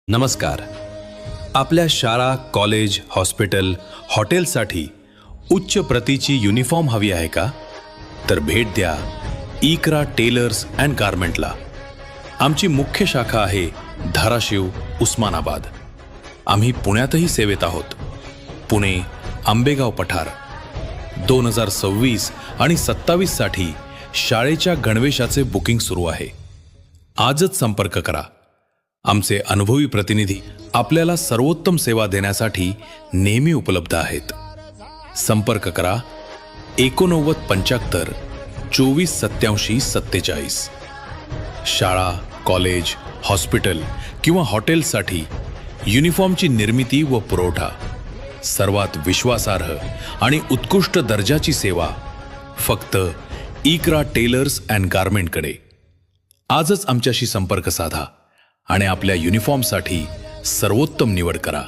नमस्कार. आपल्या शाळा, कॉलेज, हॉस्पिटल, हॉटेलसाठी उच्च प्रतीची युनिफॉर्म हवी आहे का? तर भेट द्या इकरा टेलर्स अँड गारमेंटला. आमची मुख्य शाखा आहे धाराशिव, उस्मानाबाद. आम्ही पुण्यातही सेवेत आहोत. पुणे, आंबेगाव पठार. 2026 आणि 27 साठी शाळेच्या गणवेशाचे बुकिंग सुरू आहे. आजच संपर्क करा. आमचे अनुभवी प्रतिनिधी आपल्याला सर्वोत्तम सेवा देण्यासाठी नेहमी उपलब्ध आहेत. संपर्क करा 8975 24 87 47. शाळा, कॉलेज, हॉस्पिटल किंवा हॉटेलसाठी युनिफॉर्मची निर्मिती व पुरवठा, सर्वात विश्वासार्ह आणि उत्कृष्ट दर्जाची सेवा फक्त इकरा टेलर्स अँड गारमेंटकडे. आजच आमच्याशी संपर्क साधा आणि आपल्या युनिफॉर्मसाठी सर्वोत्तम निवड करा.